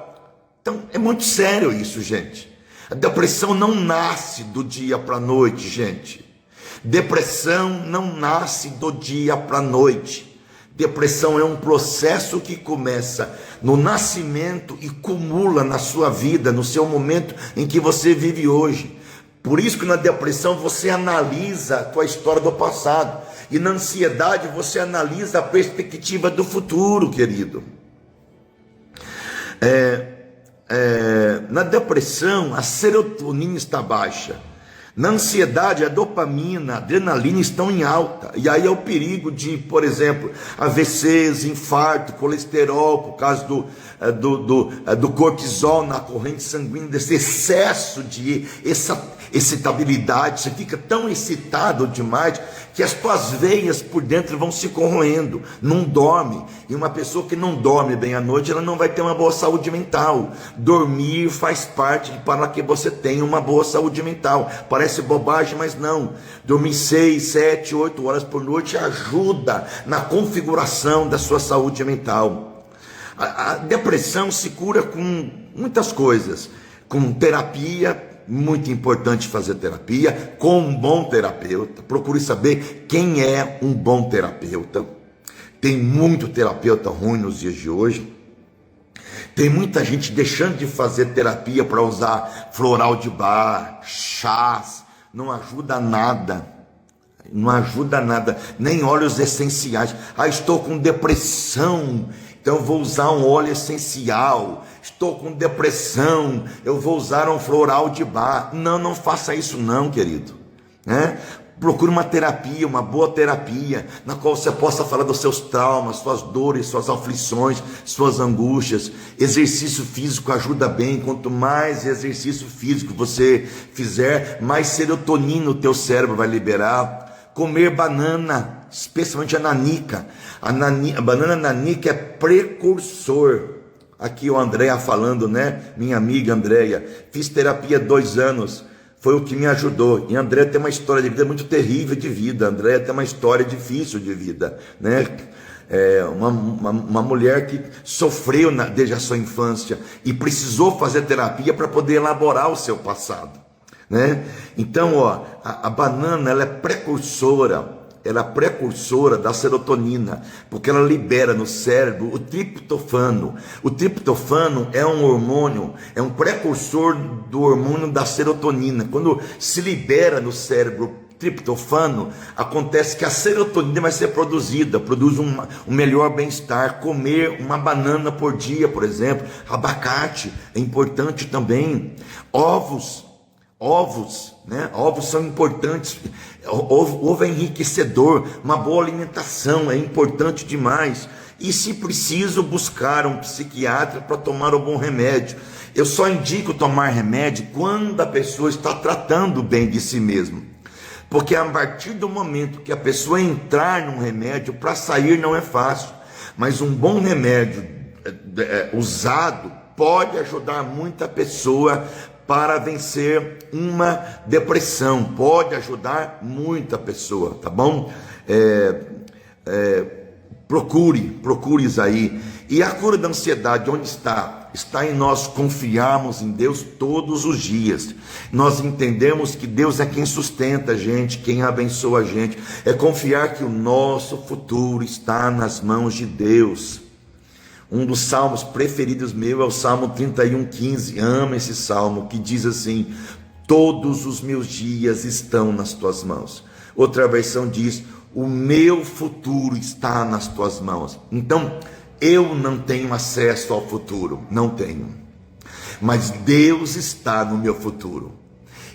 Então é muito sério isso, gente. A depressão não nasce do dia para a noite, gente. Depressão não nasce do dia para a noite. Depressão é um processo que começa no nascimento e cumula na sua vida, no seu momento em que você vive hoje. Por isso que na depressão você analisa a tua história do passado, e na ansiedade você analisa a perspectiva do futuro, querido. Na depressão a serotonina está baixa. Na ansiedade, a dopamina, a adrenalina estão em alta. E aí é o perigo de, por exemplo, AVCs, infarto, colesterol, por causa do cortisol na corrente sanguínea, desse excesso de excitabilidade. Você fica tão excitado demais que as tuas veias por dentro vão se corroendo, não dorme. E uma pessoa que não dorme bem à noite, ela não vai ter uma boa saúde mental. Dormir faz parte para que você tenha uma boa saúde mental. Parece bobagem, mas não. Dormir 6, 7, 8 horas por noite ajuda na configuração da sua saúde mental. A depressão se cura com muitas coisas, com terapia. Muito importante fazer terapia com um bom terapeuta. Procure saber quem é um bom terapeuta. Tem muito terapeuta ruim nos dias de hoje. Tem muita gente deixando de fazer terapia para usar floral de bar, chás. Não ajuda nada. Não ajuda nada. Nem óleos essenciais. Estou com depressão, então eu vou usar um óleo essencial. Estou com depressão, eu vou usar um floral de bar. Não faça isso não, querido. Procure uma terapia, uma boa terapia, na qual você possa falar dos seus traumas, suas dores, suas aflições, suas angústias. Exercício físico ajuda bem. Quanto mais exercício físico você fizer, mais serotonina o teu cérebro vai liberar. Comer banana, especialmente a nanica. A banana nanica é precursor. Aqui o Andréia falando, minha amiga Andréia, fiz terapia 2 anos, foi o que me ajudou. E a Andréia tem uma história de vida muito terrível de vida. A Andréia tem uma história difícil de vida, uma mulher que sofreu desde a sua infância e precisou fazer terapia para poder elaborar o seu passado, Então, a banana, ela é precursora. Ela é precursora da serotonina, porque ela libera no cérebro o triptofano. O triptofano é um hormônio, é um precursor do hormônio da serotonina. Quando se libera no cérebro triptofano, acontece que a serotonina vai ser produzida, produz um melhor bem-estar. Comer uma banana por dia, por exemplo, abacate é importante também. Ovos, Ovos são importantes. Ovo é enriquecedor. Uma boa alimentação é importante demais. E se preciso, buscar um psiquiatra para tomar um bom remédio. Eu só indico tomar remédio quando a pessoa está tratando bem de si mesma, porque a partir do momento que a pessoa entrar num remédio, para sair não é fácil. Mas um bom remédio usado pode ajudar muita pessoa para vencer uma depressão. Pode ajudar muita pessoa, tá bom? Procure isso aí. E a cura da ansiedade, onde está? Está em nós confiarmos em Deus todos os dias. Nós entendemos que Deus é quem sustenta a gente, quem abençoa a gente. É confiar que o nosso futuro está nas mãos de Deus. Um dos salmos preferidos meu é o Salmo 31:15. Amo esse salmo, que diz assim: todos os meus dias estão nas tuas mãos. Outra versão diz: o meu futuro está nas tuas mãos. Então, eu não tenho acesso ao futuro, não tenho, mas Deus está no meu futuro.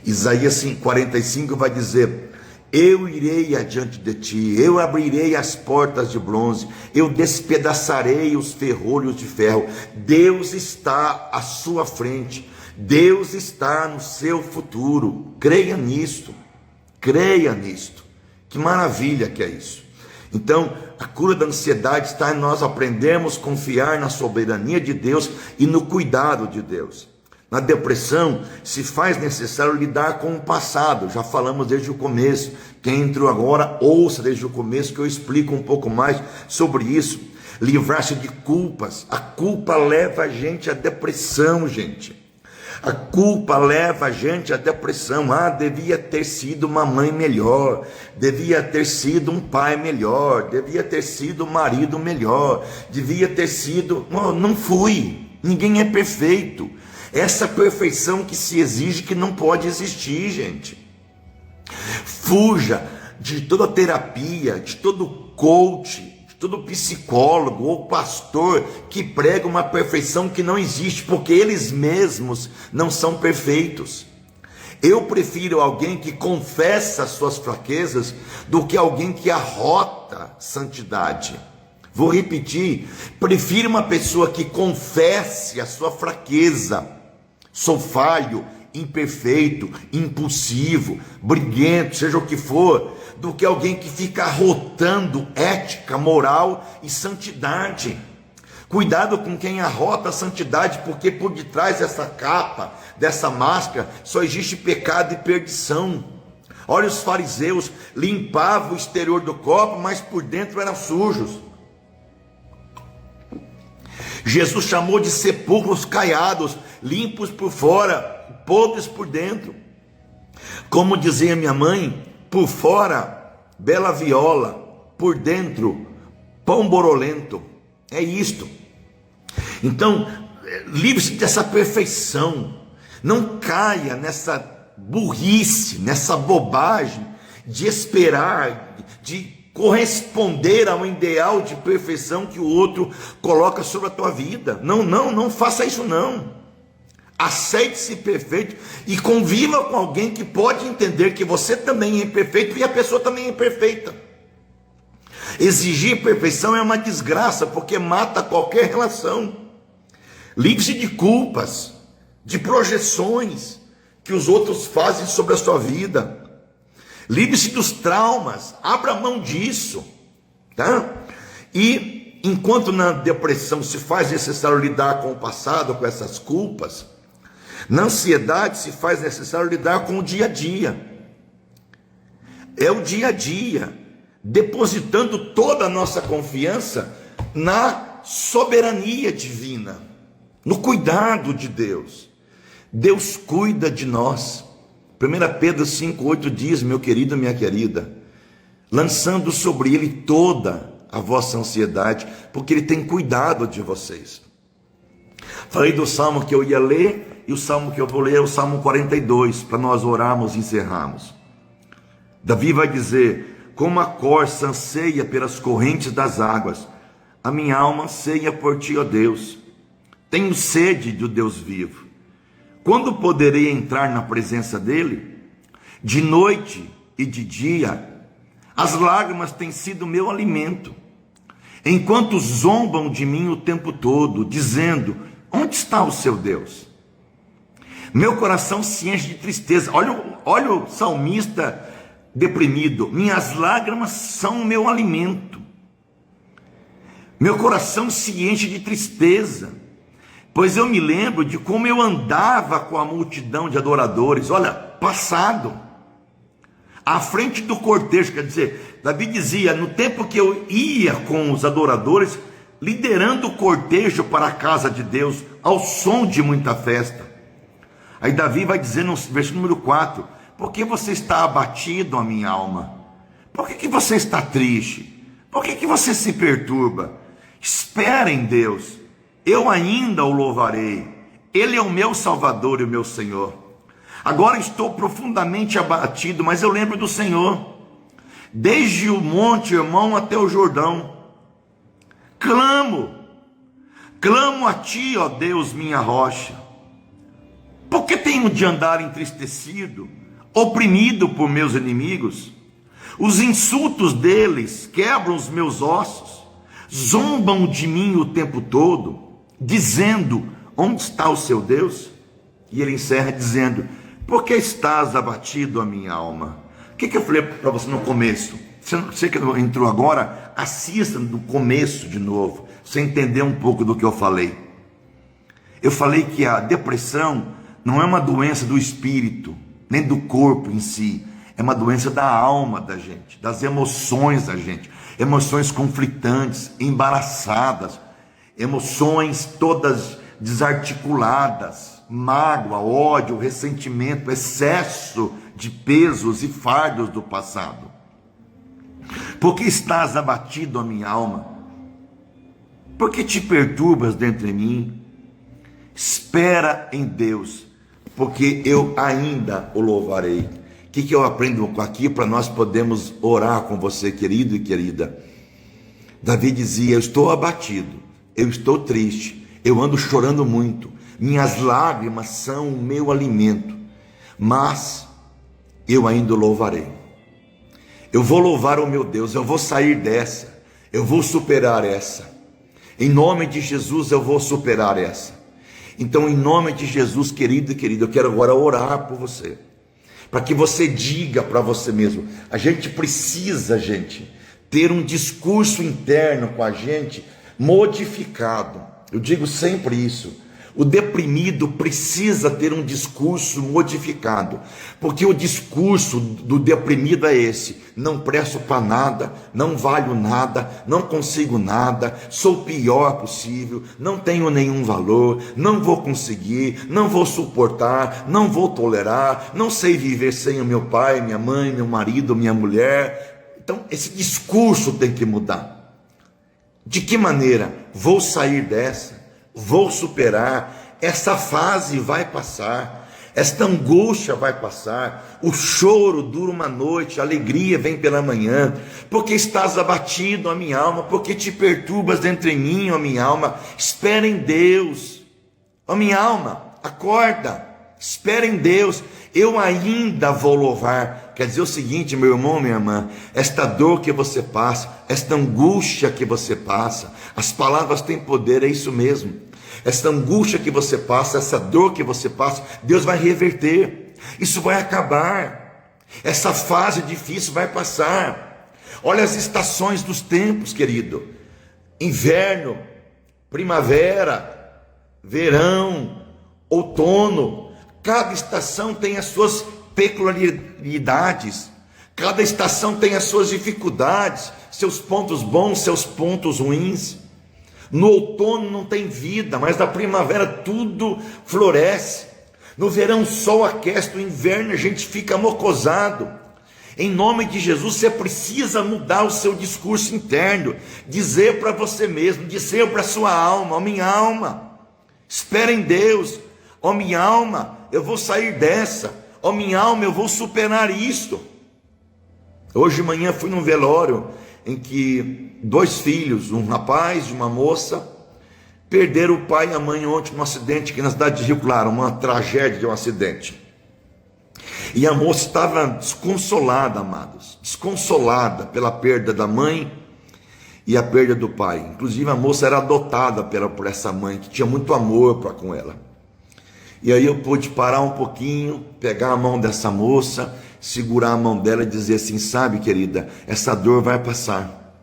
Isaías 45 vai dizer: eu irei adiante de ti, eu abrirei as portas de bronze, eu despedaçarei os ferrolhos de ferro. Deus está à sua frente, Deus está no seu futuro. Creia nisto, creia nisto. Que maravilha que é isso. Então, a cura da ansiedade está em nós aprendermos a confiar na soberania de Deus e no cuidado de Deus. Na depressão, se faz necessário lidar com o passado. Já falamos desde o começo. Quem entrou agora, ouça desde o começo, que eu explico um pouco mais sobre isso. Livrar-se de culpas. A culpa leva a gente à depressão, gente. A culpa leva a gente à depressão. Devia ter sido uma mãe melhor, devia ter sido um pai melhor, devia ter sido um marido melhor, devia ter sido... Não fui. Ninguém é perfeito. Essa perfeição que se exige, que não pode existir, gente. Fuja de toda terapia, de todo coach, de todo psicólogo ou pastor que prega uma perfeição que não existe, porque eles mesmos não são perfeitos. Eu prefiro alguém que confessa as suas fraquezas do que alguém que arrota santidade. Vou repetir, prefiro uma pessoa que confesse a sua fraqueza. Sou falho, imperfeito, impulsivo, briguento, seja o que for, do que alguém que fica arrotando ética, moral e santidade. Cuidado com quem arrota a santidade, porque por detrás dessa capa, dessa máscara, só existe pecado e perdição. Olha, os fariseus limpavam o exterior do copo, mas por dentro eram sujos. Jesus chamou de sepulcros caiados, limpos por fora, podres por dentro. Como dizia minha mãe, por fora, bela viola, por dentro, pão borolento. É isto. Então, livre-se dessa perfeição. Não caia nessa burrice, nessa bobagem de esperar, de corresponder a um ideal de perfeição que o outro coloca sobre a tua vida. Não faça isso não. Aceite-se perfeito e conviva com alguém que pode entender que você também é imperfeito e a pessoa também é imperfeita. Exigir perfeição é uma desgraça, porque mata qualquer relação. Livre-se de culpas, de projeções que os outros fazem sobre a sua vida. Livre-se dos traumas, abra mão disso, tá? E enquanto na depressão se faz necessário lidar com o passado, com essas culpas, na ansiedade se faz necessário lidar com o dia a dia. É o dia a dia, depositando toda a nossa confiança na soberania divina, no cuidado de Deus. Deus cuida de nós. 1 Pedro 5,8 diz, meu querido, minha querida, lançando sobre ele toda a vossa ansiedade, porque ele tem cuidado de vocês. Falei do salmo que eu ia ler, e o salmo que eu vou ler é o Salmo 42, para nós orarmos e encerrarmos. Davi vai dizer, como a corça anseia pelas correntes das águas, a minha alma anseia por ti, ó Deus. Tenho sede do Deus vivo. Quando poderei entrar na presença dele? De noite e de dia, as lágrimas têm sido meu alimento, enquanto zombam de mim o tempo todo, dizendo, onde está o seu Deus? Meu coração se enche de tristeza. Olha o salmista deprimido. Minhas lágrimas são o meu alimento. Meu coração se enche de tristeza, pois eu me lembro de como eu andava com a multidão de adoradores. Olha, passado, à frente do cortejo. Quer dizer, Davi dizia, no tempo que eu ia com os adoradores, liderando o cortejo para a casa de Deus, ao som de muita festa. Aí Davi vai dizer no versículo número 4, por que você está abatido, a minha alma? Por que você está triste? Por que você se perturba? Espera em Deus, eu ainda o louvarei. Ele é o meu Salvador e o meu Senhor. Agora estou profundamente abatido, mas eu lembro do Senhor. Desde o monte Hermon até o Jordão, clamo a ti, ó Deus, minha rocha. Por que tenho de andar entristecido, oprimido por meus inimigos? Os insultos deles quebram os meus ossos, zombam de mim o tempo todo, dizendo, onde está o seu Deus? E ele encerra dizendo, por que estás abatido, a minha alma? O que eu falei para você no começo? Você que entrou agora, assista do começo de novo, você entender um pouco do que eu falei. Eu falei que a depressão não é uma doença do espírito, nem do corpo em si, é uma doença da alma da gente, das emoções da gente, emoções conflitantes, embaraçadas, emoções todas desarticuladas, mágoa, ódio, ressentimento, excesso de pesos e fardos do passado. Por que estás abatido, a minha alma? Por que te perturbas dentro de mim? Espera em Deus, porque eu ainda o louvarei. O que eu aprendo aqui para nós podermos orar com você, querido e querida? Davi dizia: eu estou abatido, eu estou triste, eu ando chorando muito, minhas lágrimas são o meu alimento, mas eu ainda o louvarei. Eu vou louvar o meu Deus, eu vou sair dessa, eu vou superar essa. Em nome de Jesus eu vou superar essa. Então, em nome de Jesus, querido e querida, eu quero agora orar por você, para que você diga para você mesmo. A gente precisa, ter um discurso interno com a gente modificado. Eu digo sempre isso. O deprimido precisa ter um discurso modificado, porque o discurso do deprimido é esse: não presto para nada, não valho nada, não consigo nada, sou o pior possível, não tenho nenhum valor, não vou conseguir, não vou suportar, não vou tolerar, não sei viver sem o meu pai, minha mãe, meu marido, minha mulher. Então esse discurso tem que mudar. De que maneira? Vou sair dessa, vou superar, essa fase vai passar, esta angústia vai passar, o choro dura uma noite, a alegria vem pela manhã. Porque estás abatido, a minha alma? Porque te perturbas dentro de mim, ó minha alma? Espera em Deus, ó minha alma, acorda, espera em Deus, eu ainda vou louvar. Quer dizer o seguinte, meu irmão, minha irmã, esta dor que você passa, esta angústia que você passa, as palavras têm poder, é isso mesmo. Essa angústia que você passa, essa dor que você passa, Deus vai reverter, isso vai acabar, essa fase difícil vai passar. Olha as estações dos tempos, querido: inverno, primavera, verão, outono. Cada estação tem as suas peculiaridades, cada estação tem as suas dificuldades, seus pontos bons, seus pontos ruins. No outono não tem vida, mas na primavera tudo floresce. No verão o sol aquece, no inverno a gente fica mocosado. Em nome de Jesus, você precisa mudar o seu discurso interno, dizer para você mesmo, dizer para a sua alma: ó minha alma, espera em Deus, ó minha alma, eu vou sair dessa, ó minha alma, eu vou superar isto. Hoje de manhã fui num velório em que 2 filhos, um rapaz e uma moça, perderam o pai e a mãe ontem num acidente aqui na cidade de Rio Claro, uma tragédia de um acidente. E a moça estava desconsolada, amados, desconsolada pela perda da mãe e a perda do pai. Inclusive a moça era adotada por essa mãe, que tinha muito amor para com ela. E aí eu pude parar um pouquinho, pegar a mão dessa moça, segurar a mão dela e dizer assim: sabe, querida, essa dor vai passar,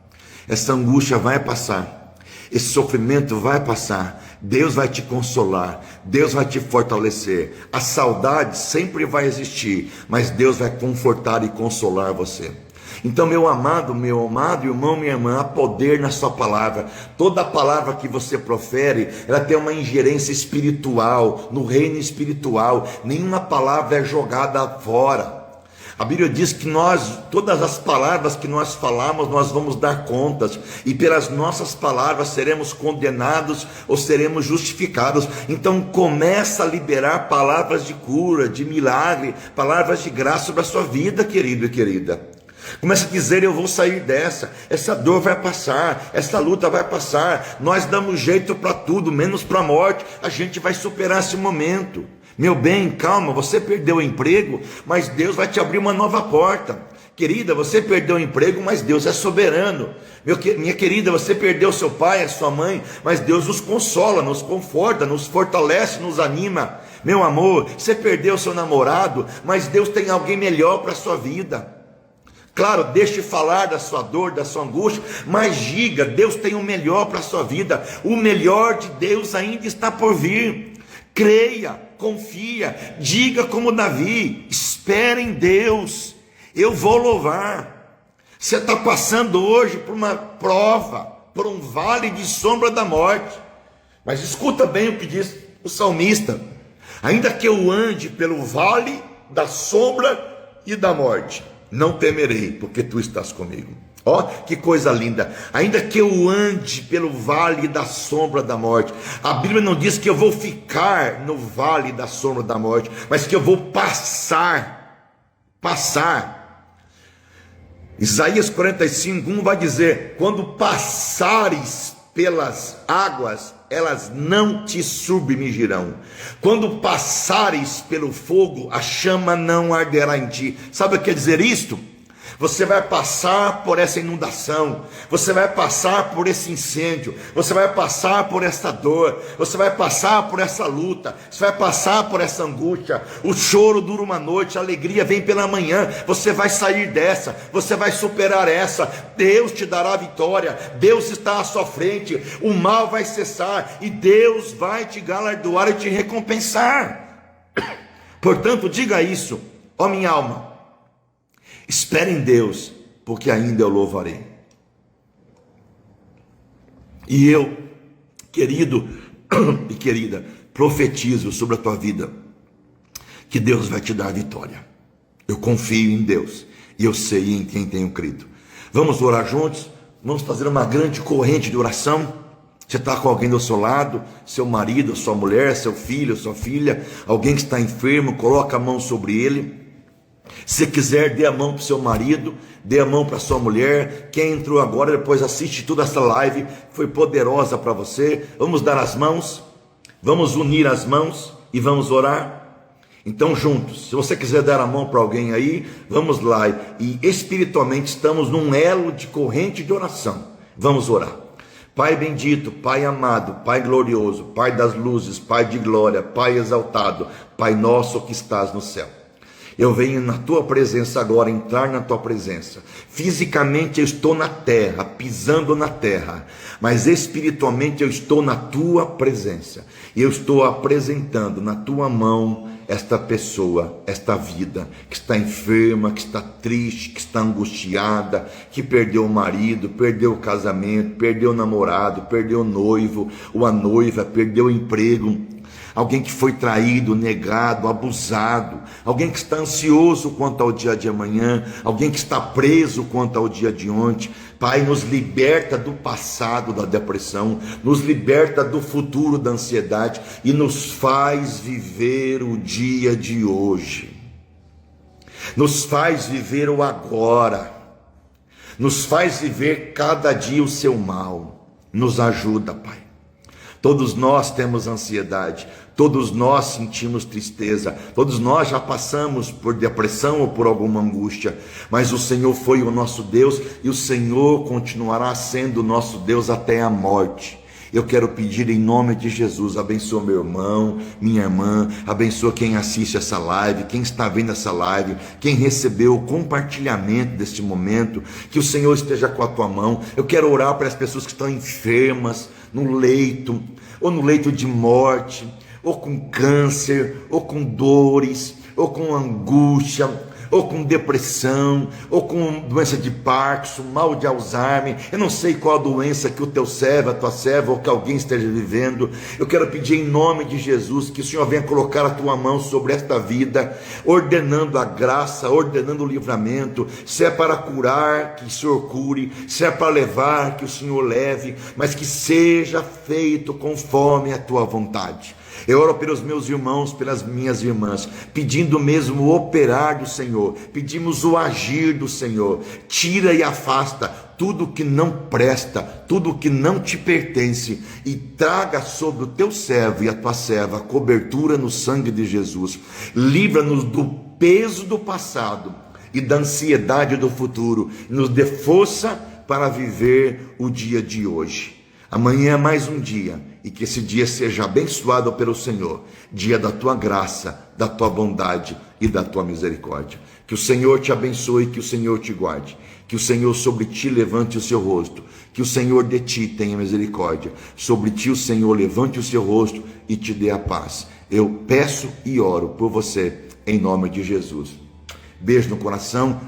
essa angústia vai passar, esse sofrimento vai passar, Deus vai te consolar, Deus vai te fortalecer, a saudade sempre vai existir, mas Deus vai confortar e consolar você. Então, meu amado irmão, minha irmã, há poder na sua palavra. Toda palavra que você profere, ela tem uma ingerência espiritual, no reino espiritual. Nenhuma palavra é jogada fora. A Bíblia diz que todas as palavras que nós falamos, nós vamos dar contas, e pelas nossas palavras seremos condenados ou seremos justificados. Então começa a liberar palavras de cura, de milagre, palavras de graça sobre a sua vida, querido e querida. Começa a dizer: eu vou sair dessa, essa dor vai passar, essa luta vai passar, nós damos jeito para tudo, menos para a morte, a gente vai superar esse momento. Meu bem, calma, você perdeu o emprego, mas Deus vai te abrir uma nova porta. Querida, você perdeu o emprego, mas Deus é soberano. Minha querida, você perdeu seu pai, a sua mãe, mas Deus nos consola, nos conforta, nos fortalece, nos anima. Meu amor, você perdeu seu namorado, mas Deus tem alguém melhor para a sua vida. Claro, deixe falar da sua dor, da sua angústia, mas diga: Deus tem o melhor para a sua vida. O melhor de Deus ainda está por vir. Creia, confia, diga como Davi: espera em Deus, eu vou louvar. Você está passando hoje por uma prova, por um vale de sombra da morte. Mas escuta bem o que diz o salmista: ainda que eu ande pelo vale da sombra e da morte, não temerei, porque tu estás comigo. Ó, que coisa linda. Ainda que eu ande pelo vale da sombra da morte, a Bíblia não diz que eu vou ficar no vale da sombra da morte, mas que eu vou passar. Isaías 45:1 vai dizer: quando passares pelas águas, elas não te submergirão. Quando passares pelo fogo, a chama não arderá em ti. Sabe o que quer dizer isto? Você vai passar por essa inundação, você vai passar por esse incêndio, você vai passar por essa dor, você vai passar por essa luta, você vai passar por essa angústia. O choro dura uma noite, a alegria vem pela manhã. Você vai sair dessa, você vai superar essa. Deus te dará vitória, Deus está à sua frente, o mal vai cessar e Deus vai te galardoar e te recompensar. Portanto, diga isso: ó minha alma, espere em Deus, porque ainda eu louvarei. E eu, querido e querida, profetizo sobre a tua vida que Deus vai te dar vitória. Eu confio em Deus e eu sei em quem tenho crido. Vamos orar juntos? Vamos fazer uma grande corrente de oração. Você está com alguém do seu lado, seu marido, sua mulher, seu filho, sua filha, alguém que está enfermo, coloca a mão sobre ele. Se quiser, dê a mão para o seu marido, dê a mão para a sua mulher. Quem entrou agora, depois assiste toda essa live, foi poderosa para você. Vamos dar as mãos, vamos unir as mãos e vamos orar. Então juntos, se você quiser dar a mão para alguém aí, vamos lá. E espiritualmente estamos num elo de corrente de oração. Vamos orar. Pai bendito, Pai amado, Pai glorioso, Pai das luzes, Pai de glória, Pai exaltado, Pai nosso que estás no céu. Eu venho na tua presença agora, entrar na tua presença. Fisicamente eu estou na terra, pisando na terra, mas espiritualmente eu estou na tua presença. E eu estou apresentando na tua mão esta pessoa, esta vida que está enferma, que está triste, que está angustiada, que perdeu o marido, perdeu o casamento, perdeu o namorado, perdeu o noivo ou a noiva, perdeu o emprego. Alguém que foi traído, negado, abusado, alguém que está ansioso quanto ao dia de amanhã, alguém que está preso quanto ao dia de ontem. Pai, nos liberta do passado da depressão, nos liberta do futuro da ansiedade e nos faz viver o dia de hoje, nos faz viver o agora, nos faz viver cada dia o seu mal. Nos ajuda, Pai. Todos nós temos ansiedade, todos nós sentimos tristeza, todos nós já passamos por depressão ou por alguma angústia, mas o Senhor foi o nosso Deus e o Senhor continuará sendo o nosso Deus até a morte. Eu quero pedir em nome de Jesus, abençoa meu irmão, minha irmã, abençoa quem assiste essa live, quem está vendo essa live, quem recebeu o compartilhamento deste momento, que o Senhor esteja com a tua mão. Eu quero orar para as pessoas que estão enfermas, no leito, ou no leito de morte, ou com câncer, ou com dores, ou com angústia, ou com depressão, ou com doença de Parkinson, mal de Alzheimer. Eu não sei qual a doença que o teu servo, a tua serva, ou que alguém esteja vivendo. Eu quero pedir em nome de Jesus que o Senhor venha colocar a tua mão sobre esta vida, ordenando a graça, ordenando o livramento. Se é para curar, que o Senhor cure. Se é para levar, que o Senhor leve, mas que seja feito conforme a tua vontade. Eu oro pelos meus irmãos, pelas minhas irmãs, pedindo mesmo o operar do Senhor, pedimos o agir do Senhor. Tira e afasta tudo que não presta, tudo que não te pertence, e traga sobre o teu servo e a tua serva a cobertura no sangue de Jesus. Livra-nos do peso do passado e da ansiedade do futuro, nos dê força para viver o dia de hoje. Amanhã é mais um dia, e que esse dia seja abençoado pelo Senhor, dia da tua graça, da tua bondade e da tua misericórdia. Que o Senhor te abençoe, que o Senhor te guarde, que o Senhor sobre ti levante o seu rosto, que o Senhor de ti tenha misericórdia, sobre ti o Senhor levante o seu rosto e te dê a paz. Eu peço e oro por você, em nome de Jesus. Beijo no coração,